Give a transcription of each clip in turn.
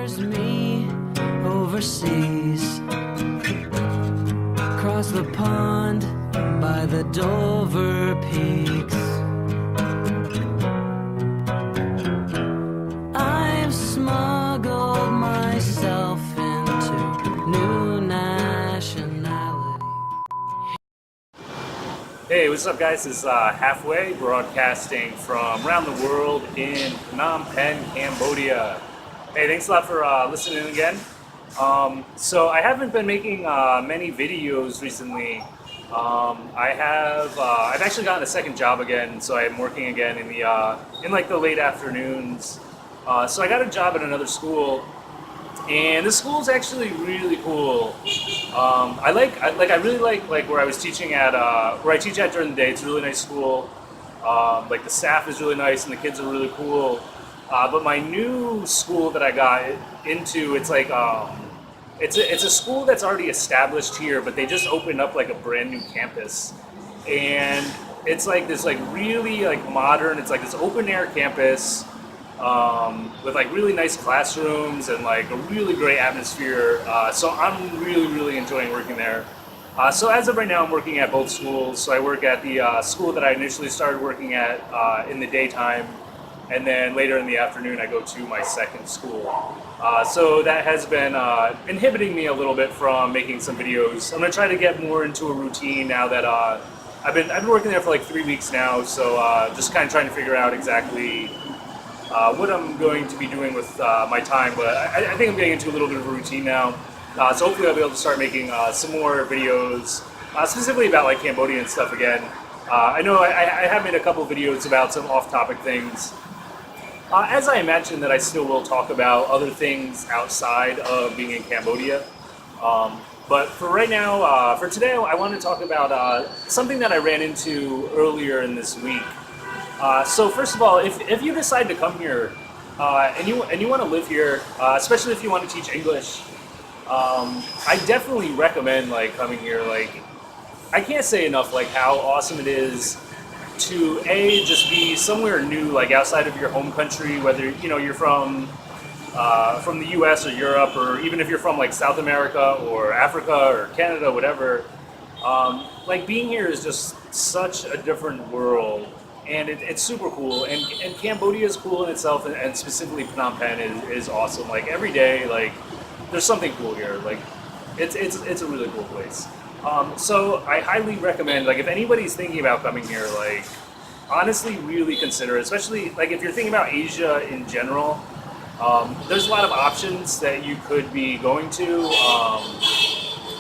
There's me overseas, across the pond by the Dover Peaks. I've smuggled myself into new nationality. Hey, what's up guys? This is Halfway, broadcasting from around the world in Phnom Penh, Cambodia. Hey, thanks a lot for listening again. So I haven't been making many videos recently. I've actually gotten a second job again, so I'm working again in the late afternoons. So I got a job at another school, and this school is actually really cool. I really like where I was teaching at, where I teach at during the day. It's a really nice school. Like the staff is really nice and the kids are really cool. But my new school that I got into, it's like it's a school that's already established here, but they just opened up like a brand new campus, and it's like this like really like modern. It's like this open air campus. With like really nice classrooms and like a really great atmosphere. So I'm really enjoying working there. So as of right now, I'm working at both schools. So I work at the school that I initially started working at in the daytime, and then later in the afternoon I go to my second school. So that has been inhibiting me a little bit from making some videos. I'm gonna try to get more into a routine now that I've been working there for like 3 weeks now. So just kind of trying to figure out exactly what I'm going to be doing with my time, but I think I'm getting into a little bit of a routine now. So hopefully I'll be able to start making some more videos, specifically about like Cambodia and stuff again. I know I have made a couple videos about some off-topic things. As I imagine that I still will talk about other things outside of being in Cambodia. But for right now, for today, I want to talk about something that I ran into earlier in this week. So first of all, if you decide to come here and you want to live here, especially if you want to teach English, I definitely recommend like coming here. Like I can't say enough like how awesome it is to just be somewhere new, like outside of your home country, whether you're from the U.S. or Europe, or even if you're from like South America or Africa or Canada, whatever. Like being here is just such a different world. And it's super cool, and Cambodia is cool in itself, and specifically Phnom Penh is awesome. Like every day, like there's something cool here. Like it's a really cool place. So I highly recommend, like if anybody's thinking about coming here, like honestly really consider it. Especially like if you're thinking about Asia in general, there's a lot of options that you could be going to.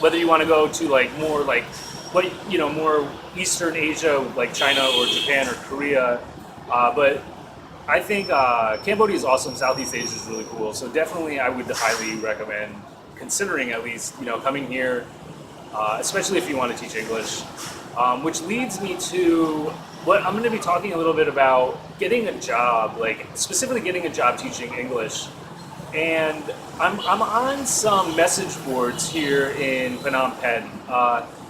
Whether you want to go to like more like more Eastern Asia, like China or Japan or Korea. But I think Cambodia is awesome. Southeast Asia is really cool. So definitely I would highly recommend considering at least, coming here, especially if you want to teach English. Which leads me to what I'm going to be talking a little bit about getting a job, like specifically getting a job teaching English. And I'm on some message boards here in Phnom Penh.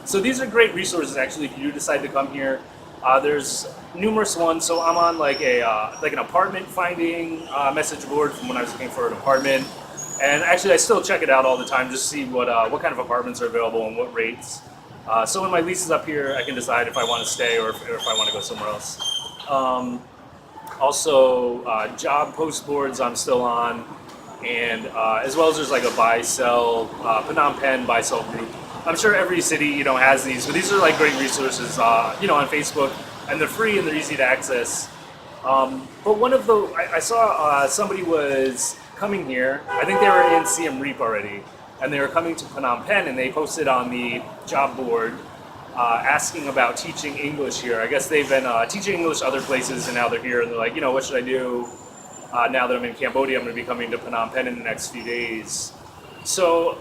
So these are great resources actually if you do decide to come here. There's numerous ones. So I'm on like an apartment finding message board from when I was looking for an apartment. And actually I still check it out all the time just to see what kind of apartments are available and what rates. So when my lease is up here, I can decide if I want to stay or if I want to go somewhere else. Also job post boards I'm still on, and as well as there's like a buy-sell, Phnom Penh buy-sell group. I'm sure every city, has these, but these are like great resources, on Facebook, and they're free and they're easy to access. But one of I saw somebody was coming here. I think they were in Siem Reap already, and they were coming to Phnom Penh, and they posted on the job board asking about teaching English here. I guess they've been teaching English other places, and now they're here, and they're like, what should I do now that I'm in Cambodia? I'm going to be coming to Phnom Penh in the next few days. So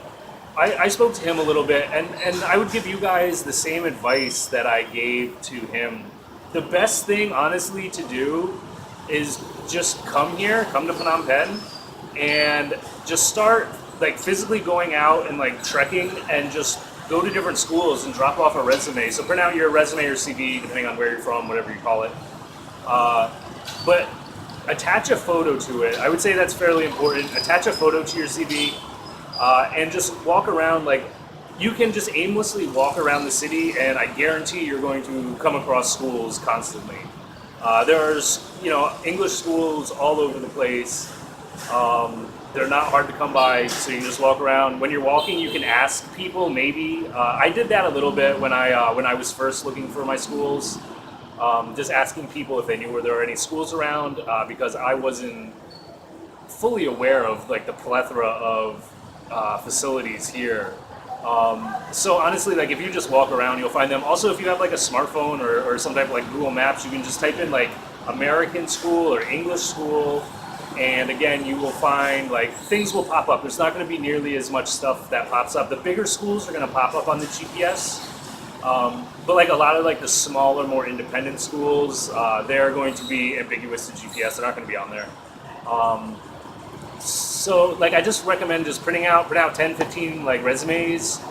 I spoke to him a little bit, and I would give you guys the same advice that I gave to him. The best thing, honestly, to do is just come to Phnom Penh, and just start like physically going out and like trekking, and just go to different schools and drop off a resume. So print out your resume or CV, depending on where you're from, whatever you call it. But attach a photo to it. I would say that's fairly important. Attach a photo to your CV, and just walk around. Like, you can just aimlessly walk around the city, and I guarantee you're going to come across schools constantly. There's, English schools all over the place. They're not hard to come by, so you can just walk around. When you're walking, you can ask people. Maybe I did that a little bit when I was first looking for my schools. Just asking people if they knew where there were any schools around, because I wasn't fully aware of like the plethora of facilities here. So honestly, like if you just walk around, you'll find them. Also, if you have like a smartphone or some type of like Google Maps, you can just type in like American school or English school, and again, you will find like things will pop up. There's not going to be nearly as much stuff that pops up. The bigger schools are going to pop up on the GPS. But like a lot of like the smaller, more independent schools, they're going to be ambiguous to GPS. They're not going to be on there. So like I just recommend just print out 10, 15 like resumes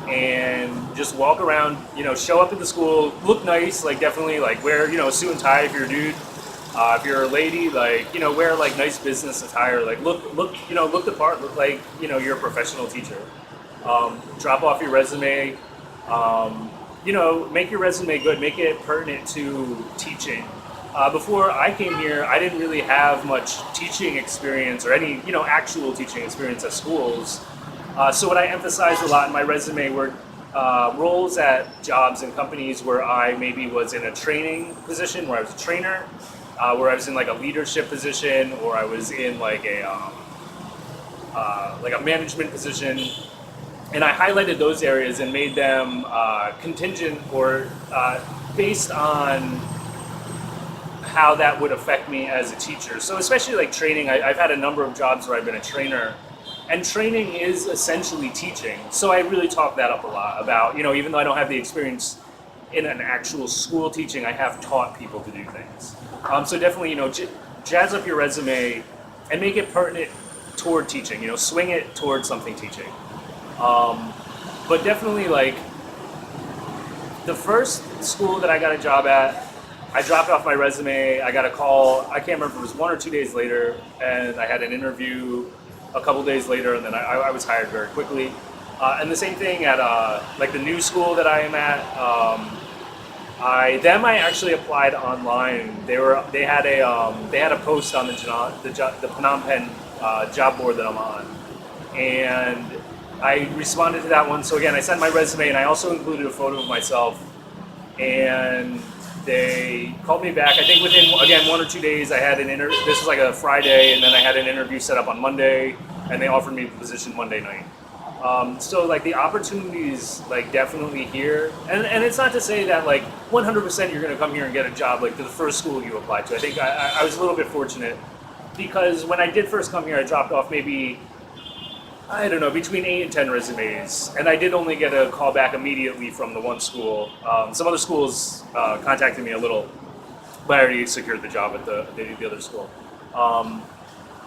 and just walk around, show up at the school, look nice, like definitely like wear, a suit and tie if you're a dude. If you're a lady, like, wear like nice business attire, like look the part, look like, you're a professional teacher. Drop off your resume. Make your resume good, make it pertinent to teaching. Before I came here, I didn't really have much teaching experience or any, actual teaching experience at schools. So what I emphasized a lot in my resume were roles at jobs and companies where I maybe was in a training position, where I was a trainer, where I was in like a leadership position, or I was in like a management position. And I highlighted those areas and made them contingent or based on how that would affect me as a teacher. So especially like training, I've had a number of jobs where I've been a trainer, and training is essentially teaching. So I really talk that up a lot about, even though I don't have the experience in an actual school teaching, I have taught people to do things. So definitely, jazz up your resume and make it pertinent toward teaching, swing it toward something teaching. But definitely like the first school that I got a job at, I dropped off my resume, I got a call, I can't remember if it was 1 or 2 days later, and I had an interview a couple days later, and then I was hired very quickly. And the same thing at like the new school that I am at, I actually applied online. They had a post on the Phnom Penh job board that I'm on, and I responded to that one. So again, I sent my resume, and I also included a photo of myself, and they called me back. I think within, again, 1 or 2 days, I had an interview. This was like a Friday, and then I had an interview set up on Monday, and they offered me the position Monday night. So like the opportunities, like definitely here, and it's not to say that like 100% you're going to come here and get a job like to the first school you apply to. I think I was a little bit fortunate because when I did first come here, I dropped off maybe, I don't know, between 8 and 10 resumes, and I did only get a call back immediately from the one school. Some other schools contacted me a little, but I already secured the job at the other school.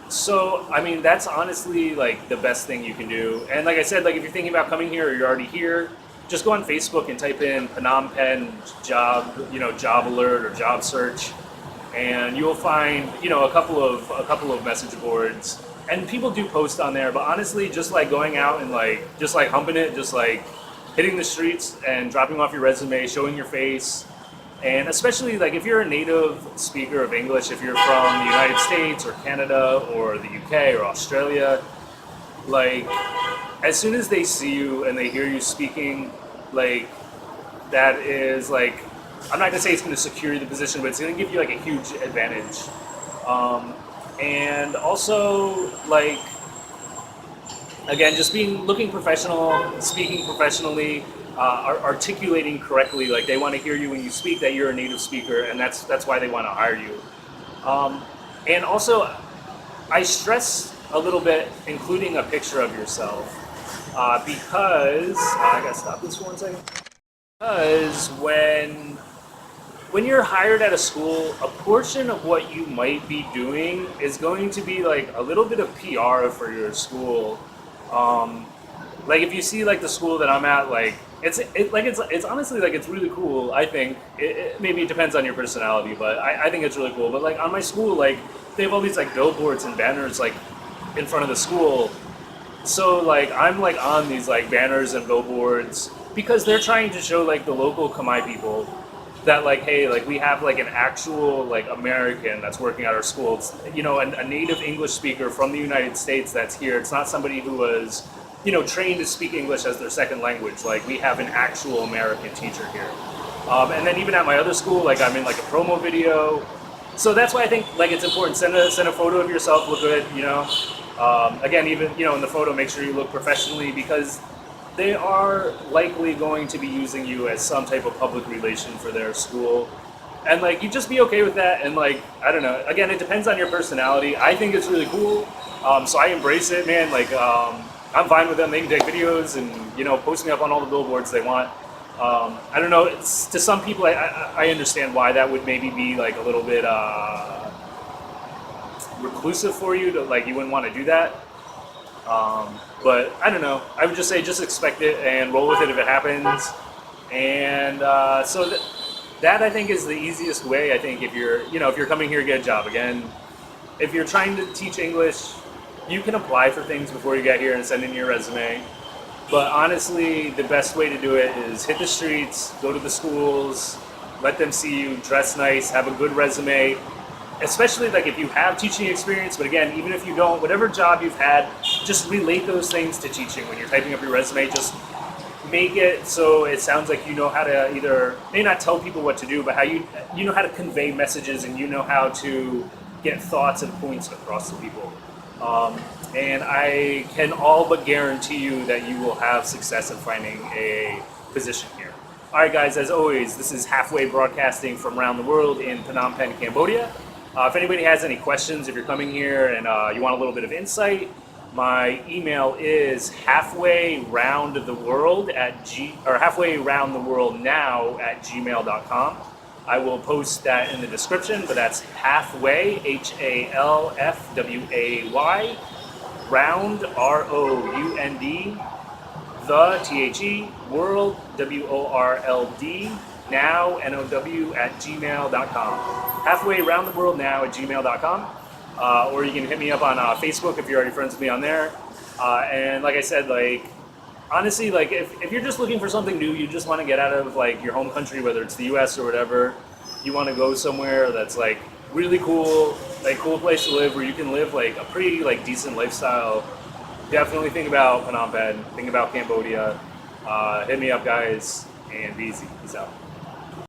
So, I mean, that's honestly like the best thing you can do. And like I said, like if you're thinking about coming here or you're already here, just go on Facebook and type in Phnom Penh job alert or job search, and you'll find, a couple of message boards. And people do post on there, but honestly, just like going out and just like humping it, just like hitting the streets and dropping off your resume, showing your face. And especially like if you're a native speaker of English, if you're from the United States or Canada or the UK or Australia, like as soon as they see you and they hear you speaking, like that is like, I'm not gonna say it's gonna secure you the position, but it's gonna give you like a huge advantage. And also like, again, just looking professional, speaking professionally, articulating correctly. Like they want to hear you when you speak that you're a native speaker, and that's why they want to hire you. And also, I stress a little bit including a picture of yourself because I gotta stop this for 1 second. Because when you're hired at a school, a portion of what you might be doing is going to be like a little bit of PR for your school. Like if you see like the school that I'm at, like It's honestly like it's really cool. I think maybe it depends on your personality, but I think it's really cool. But like on my school, like they have all these like billboards and banners like in front of the school. So like I'm like on these like banners and billboards because they're trying to show like the local Khmer people that like, hey, like we have like an actual like American that's working at our school. It's, you know, a native English speaker from the United States that's here. It's not somebody who was, you know, trained to speak English as their second language. Like we have an actual American teacher here. And then even at my other school, like I'm in like a promo video. So that's why I think like it's important. Send a photo of yourself, look good, you know. Again, even, you know, in the photo, make sure you look professionally because they are likely going to be using you as some type of public relation for their school. And like, you just be okay with that. And like, I don't know, again, it depends on your personality. I think it's really cool. So I embrace it, man. Like, I'm fine with them. They can take videos and, you know, post me up on all the billboards they want. I don't know, it's, to some people, I understand why that would maybe be like a little bit reclusive for you to like, you wouldn't want to do that. But I don't know. I would just say just expect it and roll with it if it happens. And so that I think is the easiest way. I think if you're, you know, if you're coming here to get a job, again, if you're trying to teach English, you can apply for things before you get here and send in your resume. But honestly, the best way to do it is hit the streets, go to the schools, let them see you, dress nice, have a good resume. Especially like if you have teaching experience, but again, even if you don't, whatever job you've had, just relate those things to teaching. When you're typing up your resume, just make it so it sounds like you know how to either, may not tell people what to do, but how you know how to convey messages and you know how to get thoughts and points across to people. And I can all but guarantee you that you will have success in finding a position here. All right, guys, as always, this is Halfway broadcasting from around the world in Phnom Penh, Cambodia. If anybody has any questions, if you're coming here and you want a little bit of insight, my email is halfwayroundtheworldnow@gmail.com. I will post that in the description, but that's halfway, HALFWAY, round, ROUND, the THE, world, WORLD, now, NOW, @gmail.com. halfwayroundtheworldnow@gmail.com. Or you can hit me up on Facebook if you're already friends with me on there. And like I said, like, honestly, like if you're just looking for something new, you just want to get out of like your home country, whether it's the US or whatever, you want to go somewhere that's like really cool, like cool place to live where you can live like a pretty like decent lifestyle, definitely think about Phnom Penh, think about Cambodia. Hit me up, guys, and be easy. Peace out.